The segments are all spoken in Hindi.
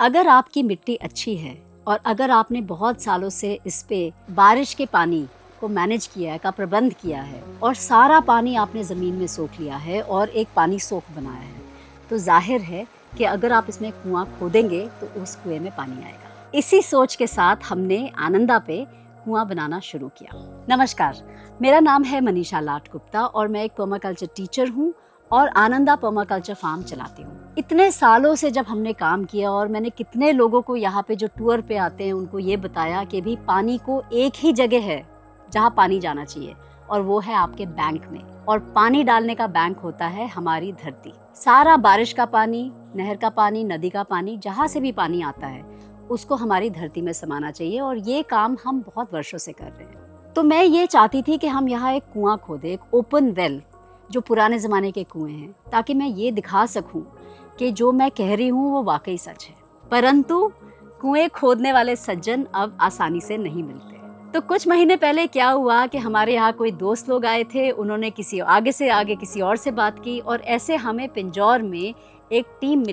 अगर आपकी मिट्टी अच्छी है और अगर आपने बहुत सालों से इस पे बारिश के पानी को मैनेज किया है, का प्रबंध किया है और सारा पानी आपने ज़मीन में सोख लिया है और एक पानी सोख बनाया है, तो जाहिर है कि अगर आप इसमें कुआं खोदेंगे तो उस कुएं में पानी आएगा। इसी सोच के साथ हमने आनंदा पे कुआं बनाना शुरू किया। नमस्कार, मेरा नाम है मनीषा लाट गुप्ता और मैं एक पर्माकल्चर टीचर हूँ और आनंदा पर्माकल्चर फार्म चलाती हूँ। इतने सालों से जब हमने काम किया और मैंने कितने लोगों को यहाँ पे जो टूर पे आते हैं उनको ये बताया कि भी पानी को एक ही जगह है जहाँ पानी जाना चाहिए और वो है आपके बैंक में। और पानी डालने का बैंक होता है हमारी धरती। सारा बारिश का पानी, नहर का पानी, नदी का पानी, जहाँ से भी पानी आता है उसको हमारी धरती में समाना चाहिए और ये काम हम बहुत वर्षों से कर रहे हैं। तो मैं ये चाहती थी कि हम यहाँ एक कुआं खोदें, एक ओपन वेल, जो पुराने ज़माने के कुएं हैं, ताकि मैं ये दिखा सकूं कि जो मैं कह रही हूँ वो वाकई सच है। परंतु कुएं खोदने वाले सज्जन अब आसानी से नहीं मिलते। तो कुछ महीने पहले क्या हुआ कि हमारे यहाँ कोई दोस्त लोग आए थे, उन्होंने किसी आगे से आगे किसी और से बात की और ऐसे हमें पिंजौर में एक टीम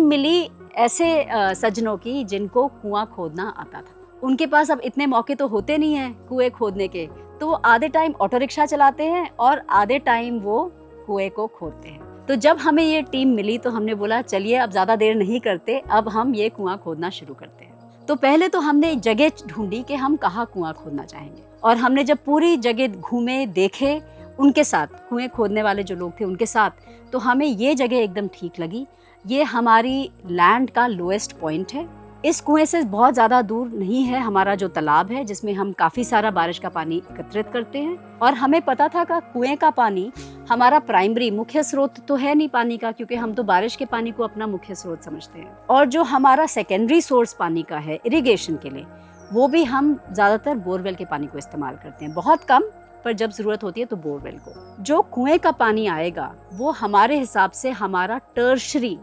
मिली ऐसे सज्जनों की जिनको कुआं खोदना आता था। उनके पास अब इतने मौके तो होते नहीं हैं कुएं खोदने के, तो वो आधे टाइम ऑटो रिक्शा चलाते हैं और आधे टाइम वो कुएं को खोदते हैं। तो जब हमें ये टीम मिली तो हमने बोला चलिए अब ज़्यादा देर नहीं करते, अब हम ये कुआं खोदना शुरू करते हैं। तो पहले तो हमने एक जगह ढूंढी कि हम कहाँ कुआं खोदना चाहेंगे और हमने जब पूरी जगह घूमे, देखे उनके साथ, कुएं खोदने वाले जो लोग थे उनके साथ, तो हमें ये जगह एकदम ठीक लगी। ये हमारी लैंड का लोएस्ट पॉइंट है। इस कुएं से बहुत ज़्यादा दूर नहीं है हमारा जो तालाब है, जिसमें हम काफ़ी सारा बारिश का पानी एकत्रित करते हैं। और हमें पता था कि कुएं का पानी हमारा प्राइमरी मुख्य स्रोत तो है नहीं पानी का, क्योंकि हम तो बारिश के पानी को अपना मुख्य स्रोत समझते हैं। और जो हमारा सेकेंडरी सोर्स पानी का है इरिगेशन के लिए, वो भी हम ज़्यादातर बोरवेल के पानी को इस्तेमाल करते हैं, बहुत कम, पर जब ज़रूरत होती है तो बोरवेल को। जो कुएं का पानी आएगा वो हमारे हिसाब से हमारा टर्शरी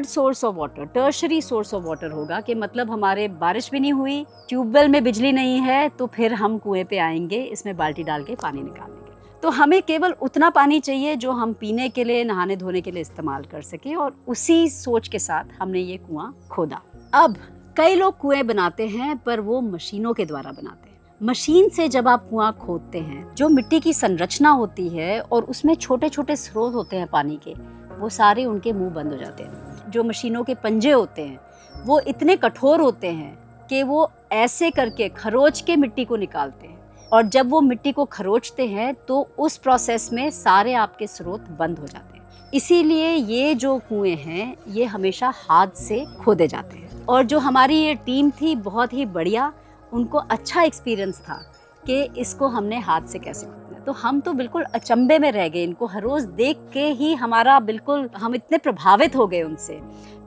सोर्स ऑफ वाटर होगा, कि मतलब हमारे बारिश भी नहीं हुई, ट्यूबवेल में बिजली नहीं है, तो फिर हम कुएं पे आएंगे, इसमें बाल्टी डाल के पानी निकालेंगे। तो हमें केवल उतना पानी चाहिए जो हम पीने के लिए, नहाने धोने के लिए इस्तेमाल कर सके, और उसी सोच के साथ हमने ये कुआं खोदा। अब कई लोग कुएं बनाते हैं पर वो मशीनों के द्वारा बनाते हैं। मशीन से जब आप कुआं खोदते हैं, जो मिट्टी की संरचना होती है और उसमें छोटे छोटे स्रोत होते हैं पानी के, वो सारे उनके मुंह बंद हो जाते हैं। जो मशीनों के पंजे होते हैं वो इतने कठोर होते हैं कि वो ऐसे करके खरोच के मिट्टी को निकालते हैं, और जब वो मिट्टी को खरोचते हैं तो उस प्रोसेस में सारे आपके स्रोत बंद हो जाते हैं। इसीलिए ये जो कुएं हैं ये हमेशा हाथ से खोदे जाते हैं। और जो हमारी ये टीम थी बहुत ही बढ़िया, उनको अच्छा एक्सपीरियंस था कि इसको हमने हाथ से कैसे खोदना। तो हम तो बिल्कुल अचंभे में रह गए, इनको हर रोज देख के ही हम इतने प्रभावित हो गए उनसे,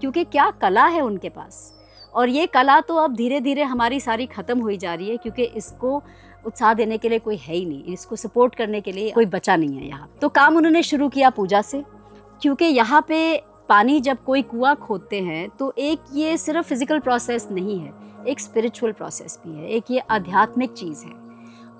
क्योंकि क्या कला है उनके पास। और ये कला तो अब धीरे धीरे हमारी सारी खत्म हुई जा रही है, क्योंकि इसको उत्साह देने के लिए कोई है ही नहीं, इसको सपोर्ट करने के लिए कोई बचा नहीं है यहाँ। तो काम उन्होंने शुरू किया पूजा से, क्योंकि यहाँ पे पानी जब कोई कुआं खोदते हैं तो एक ये सिर्फ फिजिकल प्रोसेस नहीं है, एक स्पिरिचुअल प्रोसेस भी है, एक ये आध्यात्मिक चीज़ है।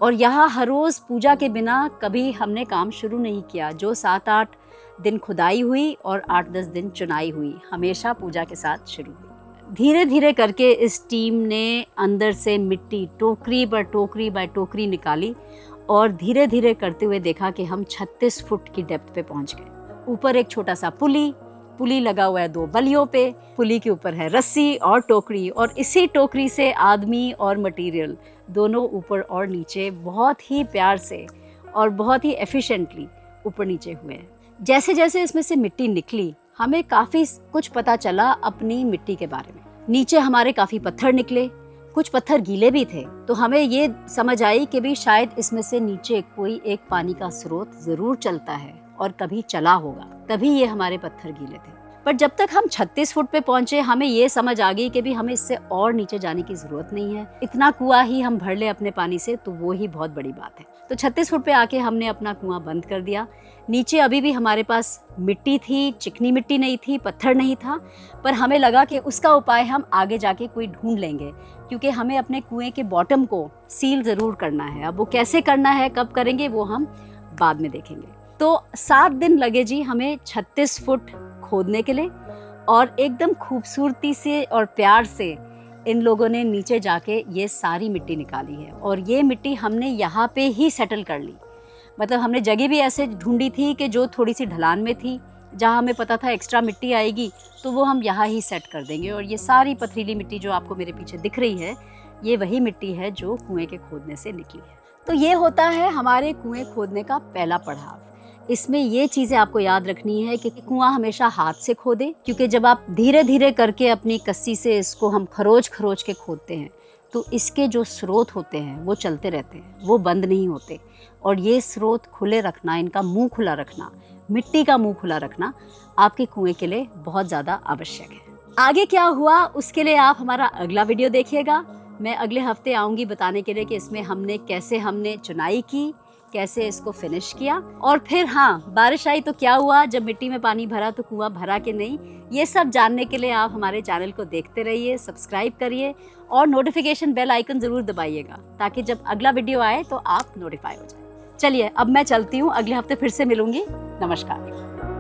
और यहाँ हर रोज़ पूजा के बिना कभी हमने काम शुरू नहीं किया। जो 7-8 दिन खुदाई हुई और 8-10 दिन चुनाई हुई, हमेशा पूजा के साथ शुरू हुई। धीरे धीरे करके इस टीम ने अंदर से मिट्टी टोकरी बाय टोकरी निकाली और धीरे धीरे करते हुए देखा कि हम 36 फुट की डेप्थ पे पहुँच गए। ऊपर एक छोटा सा पुली लगा हुआ है 2 बलियों पे, पुली के ऊपर है रस्सी और टोकरी, और इसी टोकरी से आदमी और मटेरियल दोनों ऊपर और नीचे बहुत ही प्यार से और बहुत ही एफिशिएंटली ऊपर नीचे हुए हैं। जैसे जैसे इसमें से मिट्टी निकली, हमें काफ़ी कुछ पता चला अपनी मिट्टी के बारे में। नीचे हमारे काफ़ी पत्थर निकले, कुछ पत्थर गीले भी थे, तो हमें ये समझ आई कि भी शायद इसमें से नीचे कोई एक पानी का स्रोत ज़रूर चलता है और कभी चला होगा, तभी ये हमारे पत्थर गीले थे। पर जब तक हम 36 फुट पे पहुंचे, हमें ये समझ आ गई कि भी हमें इससे और नीचे जाने की ज़रूरत नहीं है। इतना कुआं ही हम भर ले अपने पानी से तो वो ही बहुत बड़ी बात है। तो 36 फुट पे आके हमने अपना कुआं बंद कर दिया। नीचे अभी भी हमारे पास मिट्टी थी, चिकनी मिट्टी नहीं थी, पत्थर नहीं था, पर हमें लगा कि उसका उपाय हम आगे जाके कोई ढूंढ लेंगे, क्योंकि हमें अपने कुएं के बॉटम को सील ज़रूर करना है। अब वो कैसे करना है, कब करेंगे, वो हम बाद में देखेंगे। तो 7 दिन लगे जी हमें 36 फुट खोदने के लिए, और एकदम खूबसूरती से और प्यार से इन लोगों ने नीचे जाके ये सारी मिट्टी निकाली है। और ये मिट्टी हमने यहाँ पे ही सेटल कर ली। मतलब हमने जगह भी ऐसे ढूंढी थी कि जो थोड़ी सी ढलान में थी, जहाँ हमें पता था एक्स्ट्रा मिट्टी आएगी तो वो हम यहाँ ही सेट कर देंगे। और ये सारी पथरीली मिट्टी जो आपको मेरे पीछे दिख रही है, ये वही मिट्टी है जो कुएं के खोदने से निकली है। तो ये होता है हमारे कुएं खोदने का पहला पड़ाव। इसमें ये चीज़ें आपको याद रखनी है कि कुआं हमेशा हाथ से खोदें, क्योंकि जब आप धीरे धीरे करके अपनी कस्सी से इसको हम खरोच खरोच के खोदते हैं तो इसके जो स्रोत होते हैं वो चलते रहते हैं, वो बंद नहीं होते। और ये स्रोत खुले रखना, इनका मुंह खुला रखना, मिट्टी का मुंह खुला रखना आपके कुएं के लिए बहुत ज़्यादा आवश्यक है। आगे क्या हुआ उसके लिए आप हमारा अगला वीडियो देखिएगा। मैं अगले हफ्ते आऊँगी बताने के लिए कि इसमें हमने चुनाई की, कैसे इसको फिनिश किया। और फिर हाँ, बारिश आई तो क्या हुआ, जब मिट्टी में पानी भरा तो कुआं भरा कि नहीं, ये सब जानने के लिए आप हमारे चैनल को देखते रहिए, सब्सक्राइब करिए और नोटिफिकेशन बेल आइकन ज़रूर दबाइएगा ताकि जब अगला वीडियो आए तो आप नोटिफाई हो जाए। चलिए अब मैं चलती हूँ, अगले हफ्ते फिर से मिलूंगी। नमस्कार।